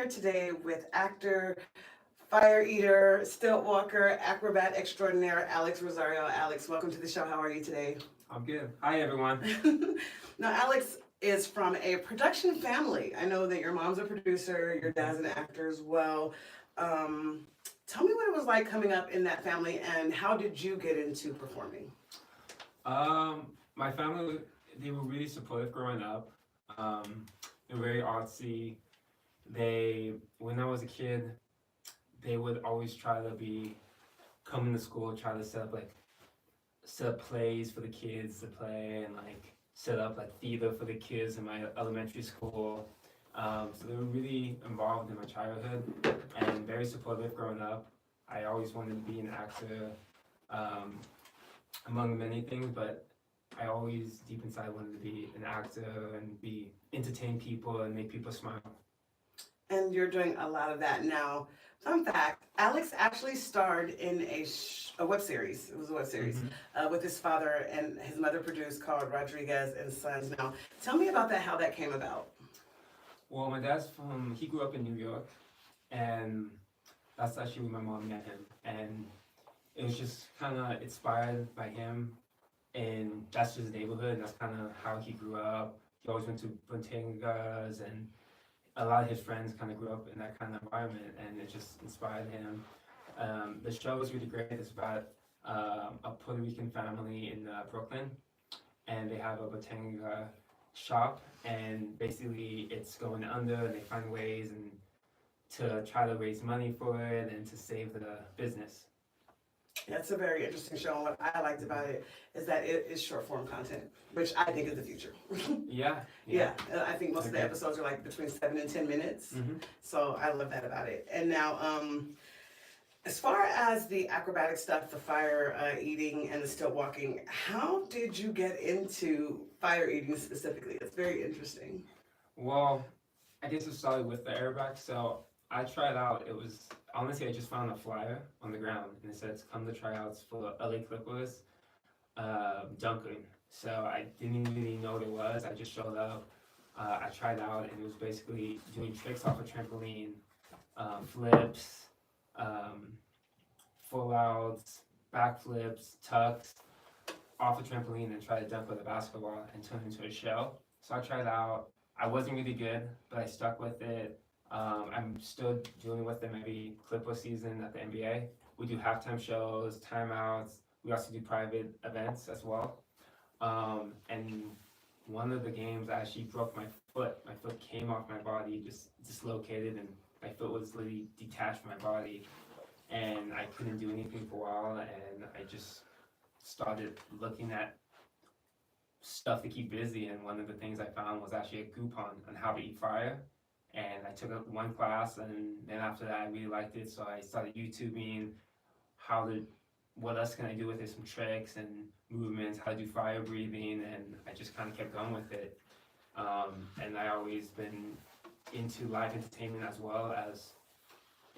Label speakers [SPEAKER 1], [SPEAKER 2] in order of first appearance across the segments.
[SPEAKER 1] here today with actor, fire eater, stilt walker, acrobat extraordinaire, Alex Rosario. Alex, welcome to the show. How are you today?
[SPEAKER 2] I'm good. Hi, everyone.
[SPEAKER 1] Now, Alex is from a production family. I know that your mom's a producer, your dad's an actor as well. Um, Tell me what it was like coming up in that family, and how did you get into performing?
[SPEAKER 2] My family, they were really supportive growing up. They were very artsy. When I was a kid, they would always try to coming to school, try to set up plays for the kids to play and set up like theater for the kids in my elementary school. So they were really involved in my childhood and very supportive growing up. I always wanted to be an actor, among many things, but I always deep inside wanted to be an actor and entertain people and make people smile.
[SPEAKER 1] And you're doing a lot of that now. Fun fact, Alex actually starred in a web series. It was a web series with his father and his mother produced called Rodriguez and Sons. Now, tell me about that, how that came about.
[SPEAKER 2] Well, he grew up in New York, and that's actually where my mom met him. And it was just kind of inspired by him, and that's his neighborhood, and that's kind of how he grew up. He always went to Bodegas, and a lot of his friends kind of grew up in that kind of environment, and it just inspired him. The show was really great. It's about a Puerto Rican family in Brooklyn, and they have a Bottega shop, and basically it's going under, and they find ways and to try to raise money for it and to save the business.
[SPEAKER 1] That's a very interesting show. And what I liked about it is that it is short form content, which I think is the future.
[SPEAKER 2] Yeah.
[SPEAKER 1] Yeah, I think most of the episodes are like between 7 and 10 minutes. So I love that about it. And now, as far as the acrobatic stuff, the fire eating and the stilt walking, how did you get into fire eating specifically? It's very interesting.
[SPEAKER 2] Well, I guess it started with the aerobatic. So I tried out. Honestly, I just found a flyer on the ground, and it says come to tryouts for LA Clippers dunking. So I didn't really know what it was. I just showed up. I tried out, and it was basically doing tricks off a trampoline, flips, full outs, backflips, tucks off a trampoline, and try to dunk with a basketball and turn it into a show. So I tried out. I wasn't really good, but I stuck with it. I'm still dealing with them every Clipper season at the NBA. We do halftime shows, timeouts. We also do private events as well. And one of the games, I actually broke my foot. My foot came off my body, just dislocated, and my foot was literally detached from my body. And I couldn't do anything for a while, and I just started looking at stuff to keep busy. And one of the things I found was actually a coupon on how to eat fire. And I took one class, and then after that, I really liked it. So I started YouTubing what else can I do with it, some tricks and movements, how to do fire breathing, and I just kind of kept going with it. And I always been into live entertainment as well as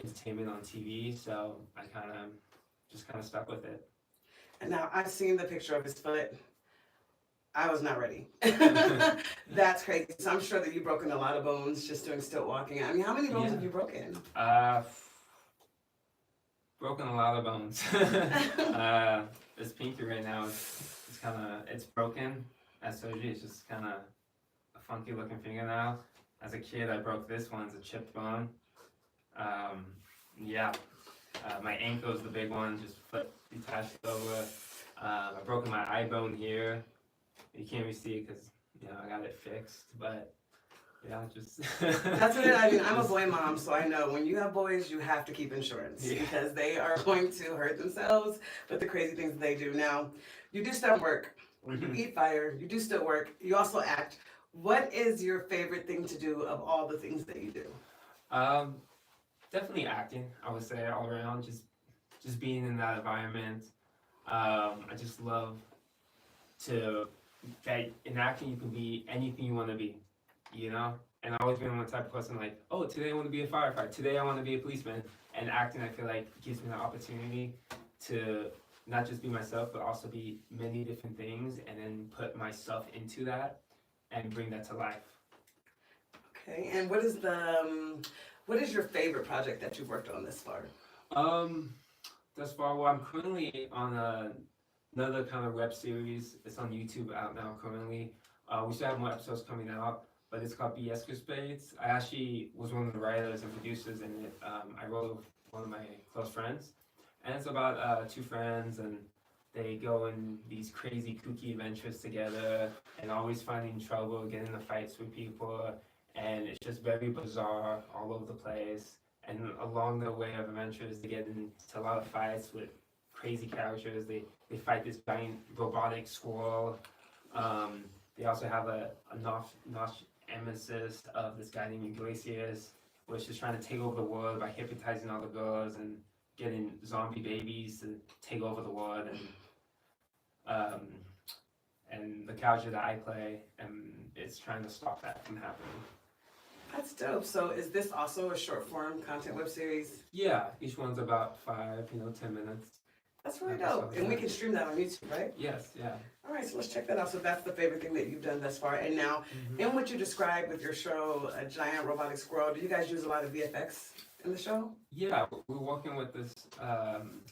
[SPEAKER 2] entertainment on TV. So I kind of stuck with it.
[SPEAKER 1] And now I've seen the picture of his foot. I was not ready. That's crazy. So I'm sure that you've broken a lot of bones just doing stilt walking. I mean, how many bones have you broken?
[SPEAKER 2] Broken a lot of bones. This pinky right now it's broken at surgery. It's just kind of a funky looking finger now. As a kid, I broke this one. It's a chipped bone. My ankle is the big one, just foot detached over. I've broken my eye bone here. You can't really see it because I got it fixed, but just
[SPEAKER 1] that's what I mean. I'm a boy mom, so I know when you have boys, you have to keep insurance because they are going to hurt themselves with the crazy things that they do. Now, you do stunt work, you eat fire, you do stilt work, you also act. What is your favorite thing to do of all the things that you do?
[SPEAKER 2] Definitely acting. I would say all around, just being in that environment. I just love that in acting you can be anything you want to be, And I've always been one type of person like, oh, today I want to be a firefighter, today I want to be a policeman. And acting, I feel like, gives me the opportunity to not just be myself, but also be many different things, and then put myself into that and bring that to life.
[SPEAKER 1] Okay, and what is the What is your favorite project that you've worked on this far?
[SPEAKER 2] Thus far, well, I'm currently on another kind of web series. It's on YouTube out now currently. We still have more episodes coming out, but it's called BS Spades. I actually was one of the writers and producers in it. I wrote with one of my close friends, and it's about two friends, and they go in these crazy, kooky adventures together, and always finding trouble, getting into fights with people, and it's just very bizarre all over the place. And along the way of adventures, they get into a lot of fights with crazy characters. They fight this giant robotic squirrel. They also have a notch emesis of this guy named Iglesias, which is trying to take over the world by hypnotizing all the girls and getting zombie babies to take over the world. And the character that I play is trying to stop that from happening.
[SPEAKER 1] That's dope. So is this also a short form content web series?
[SPEAKER 2] Yeah, each one's about 10 minutes.
[SPEAKER 1] That's really dope. And we can stream that on YouTube, right?
[SPEAKER 2] Yes, yeah.
[SPEAKER 1] All right, so let's check that out. So that's the favorite thing that you've done thus far. And now, in what you described with your show, A Giant Robotic Squirrel, do you guys use a lot of VFX in the show?
[SPEAKER 2] Yeah, we're working with this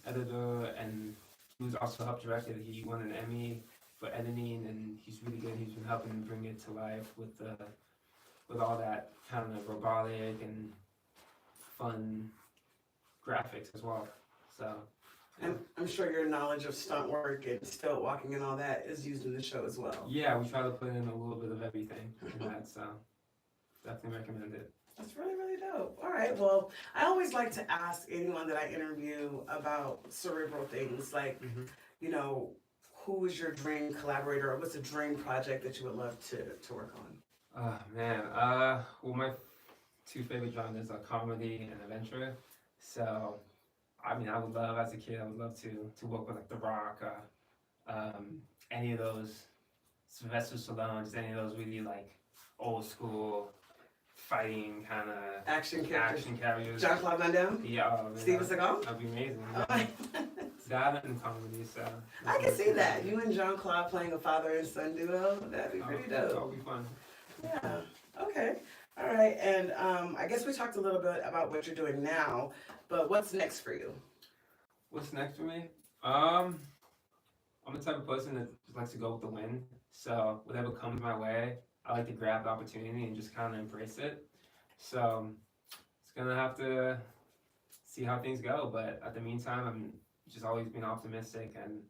[SPEAKER 2] editor, and he was also helped directed. He won an Emmy for editing, and he's really good. He's been helping bring it to life with all that kind of robotic and fun graphics as well. So.
[SPEAKER 1] I'm sure your knowledge of stunt work and stilt walking and all that is used in the show as well.
[SPEAKER 2] Yeah, we try to put in a little bit of everything in that, so definitely recommend it.
[SPEAKER 1] That's really, really dope. All right, well, I always like to ask anyone that I interview about cerebral things, like, who is your dream collaborator, or what's a dream project that you would love to work on?
[SPEAKER 2] Oh, man. Well, my two favorite genres are comedy and adventure, so I mean, I would love, as a kid, I would love to work with like The Rock, any of those, Sylvester Stallone, just any of those really like old school fighting kind of
[SPEAKER 1] action
[SPEAKER 2] characters.
[SPEAKER 1] Jean-Claude Van Damme?
[SPEAKER 2] Yeah,
[SPEAKER 1] Steven Seagal?
[SPEAKER 2] That'd be amazing.
[SPEAKER 1] Oh.
[SPEAKER 2] That and comedy, so.
[SPEAKER 1] I can see that. You and Jean-Claude playing a father and son duo, that'd be pretty dope.
[SPEAKER 2] That'll be fun.
[SPEAKER 1] Yeah, okay. All right, and I guess we talked a little bit about what you're doing now, but what's next for you?
[SPEAKER 2] What's next for me? I'm the type of person that just likes to go with the wind. So whatever comes my way, I like to grab the opportunity and just kind of embrace it. So it's gonna have to see how things go. But at the meantime, I'm just always being optimistic and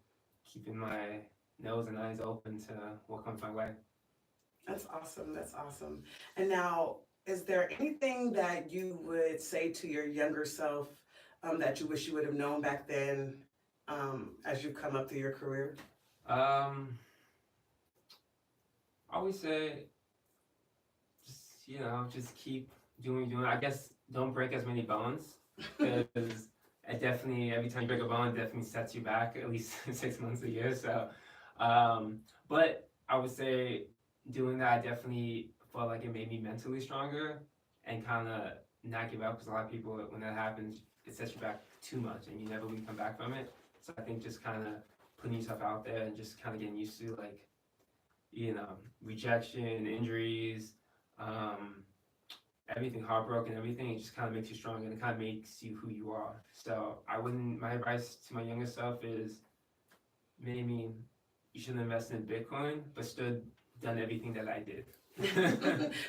[SPEAKER 2] keeping my nose and eyes open to what comes my way.
[SPEAKER 1] That's awesome. That's awesome. And now, is there anything that you would say to your younger self that you wish you would have known back then as you come up through your career?
[SPEAKER 2] I always say, just keep doing what you're doing. I guess don't break as many bones, because it definitely, every time you break a bone, it definitely sets you back at least 6 months, a year. So, but I would say doing that, I definitely felt like it made me mentally stronger and kind of not give up, because a lot of people, when that happens, it sets you back too much and you never really come back from it. So I think just kind of putting yourself out there and just kind of getting used to, like, rejection, injuries, everything, heartbroken, everything, it just kind of makes you stronger and it kind of makes you who you are. So my advice to my younger self is maybe you shouldn't invest in Bitcoin, but still done everything that I did.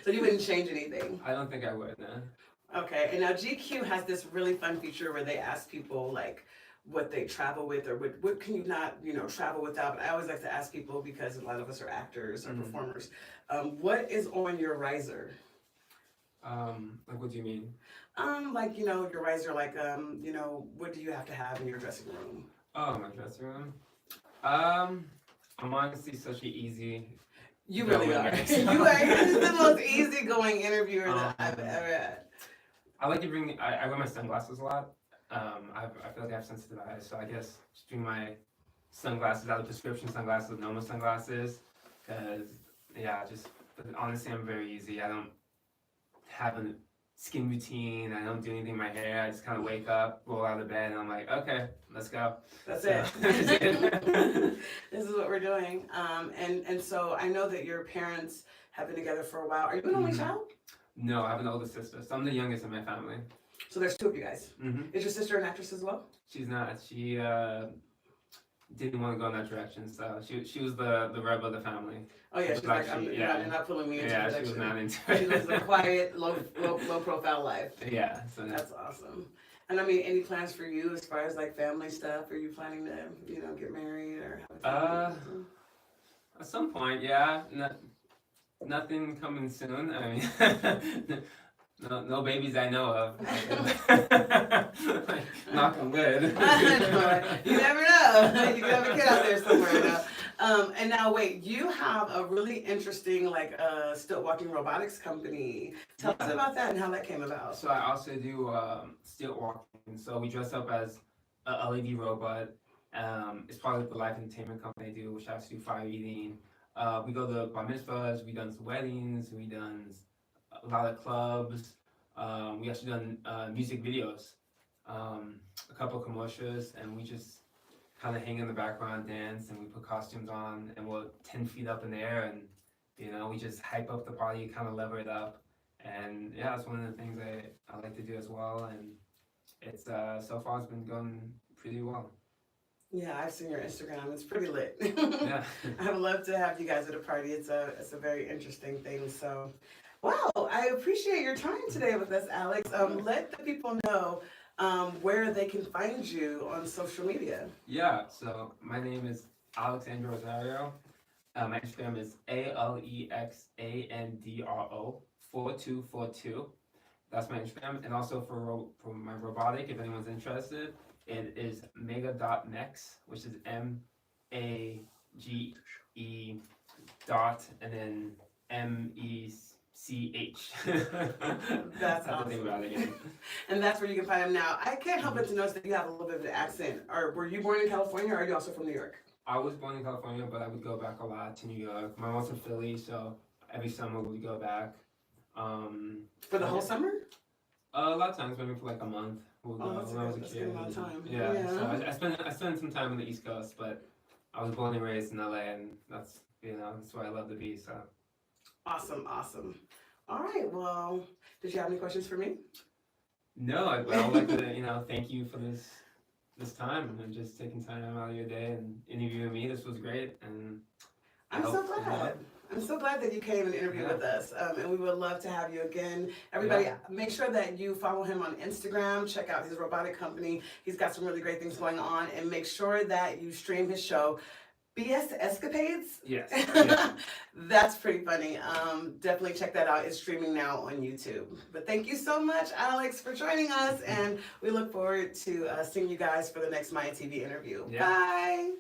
[SPEAKER 1] So you wouldn't change anything?
[SPEAKER 2] I don't think I would, no.
[SPEAKER 1] Okay, and now GQ has this really fun feature where they ask people like what they travel with, or what can you not, travel without. But I always like to ask people, because a lot of us are actors or performers, what is on your riser?
[SPEAKER 2] Like, what do you mean?
[SPEAKER 1] Like, your riser, like, what do you have to have in your dressing room?
[SPEAKER 2] Oh, my dressing room? I'm honestly such an easy...
[SPEAKER 1] You really are. You are the most easygoing interviewer that I've ever had.
[SPEAKER 2] I like to bring, I wear my sunglasses a lot. I feel like I have sensitive eyes, so I guess just bring my sunglasses out, of prescription sunglasses, normal sunglasses, because, honestly, I'm very easy. I don't have a skin routine. I don't do anything in my hair. I just kind of wake up, roll out of bed, and I'm like, okay, let's go.
[SPEAKER 1] That's it. This is what we're doing. And so I know that your parents have been together for a while. Are you an only child?
[SPEAKER 2] No, I have an older sister, so I'm the youngest in my family.
[SPEAKER 1] So there's two of you guys.
[SPEAKER 2] Hmm.
[SPEAKER 1] Is your sister an actress as well?
[SPEAKER 2] She's not. She didn't want to go in that direction, so she was the rebel of the family.
[SPEAKER 1] Oh yeah,
[SPEAKER 2] She
[SPEAKER 1] she's
[SPEAKER 2] was
[SPEAKER 1] like,
[SPEAKER 2] actually,
[SPEAKER 1] you're not pulling me into
[SPEAKER 2] yeah,
[SPEAKER 1] production.
[SPEAKER 2] she was not into
[SPEAKER 1] She lives a
[SPEAKER 2] it.
[SPEAKER 1] quiet, low profile life.
[SPEAKER 2] Yeah, so
[SPEAKER 1] That's awesome. And I mean, any plans for you as far as like family stuff? Are you planning to, get married or have a family?
[SPEAKER 2] at some point, yeah. Nothing coming soon. I mean, no babies I know of. Like, knock on wood.
[SPEAKER 1] You never know. You could have a kid out there somewhere. And now, wait, you have a really interesting, like, stilt walking robotics company. Tell us about that and how that came about.
[SPEAKER 2] So I also do stilt walking. So we dress up as a LED robot. It's part of the live entertainment company I do, which I also do fire eating. We go to bar mitzvahs, we done some weddings, we done a lot of clubs. We actually done music videos, a couple of commercials, and we just kind of hang in the background, dance, and we put costumes on, and we're 10 feet up in the air, and we just hype up the party, kind of lever it up, and yeah, that's one of the things I like to do as well, and it's so far it's been going pretty well.
[SPEAKER 1] Yeah, I've seen your Instagram. It's pretty lit.
[SPEAKER 2] Yeah.
[SPEAKER 1] I would love to have you guys at a party. It's a very interesting thing. So, wow, I appreciate your time today with us, Alex. Let the people know where they can find you on social media.
[SPEAKER 2] Yeah, so my name is Alexandro Rosario. My Instagram is ALEXANDRO 4242. That's my Instagram. And also for my robotic, if anyone's interested, it is mega.mex, which is MAGE dot and then MECH.
[SPEAKER 1] That's awesome. And that's where you can find him now. I can't help but to notice that you have a little bit of an accent. Or were you born in California or are you also from New York?
[SPEAKER 2] I was born in California, but I would go back a lot to New York. My mom's from Philly, so every summer we go back.
[SPEAKER 1] For the whole summer?
[SPEAKER 2] A lot of times, maybe for like a month. We'll go
[SPEAKER 1] That's
[SPEAKER 2] when I was a
[SPEAKER 1] good.
[SPEAKER 2] kid.
[SPEAKER 1] That's a lot of time.
[SPEAKER 2] Yeah. So I spent some time on the East Coast, but I was born and raised in LA, and that's where I love to be. So.
[SPEAKER 1] Awesome. All right. Well, did you have any questions for me?
[SPEAKER 2] No, I would like to thank you for this time and just taking time out of your day and interviewing me. This was great, and
[SPEAKER 1] I'm so glad. I'm so glad that you came and interviewed with us, and we would love to have you again. Everybody, make sure that you follow him on Instagram. Check out his robotic company. He's got some really great things going on, and make sure that you stream his show, BS Escapades.
[SPEAKER 2] Yes.
[SPEAKER 1] That's pretty funny. Definitely check that out. It's streaming now on YouTube. But thank you so much, Alex, for joining us, and we look forward to seeing you guys for the next Maya TV interview. Bye.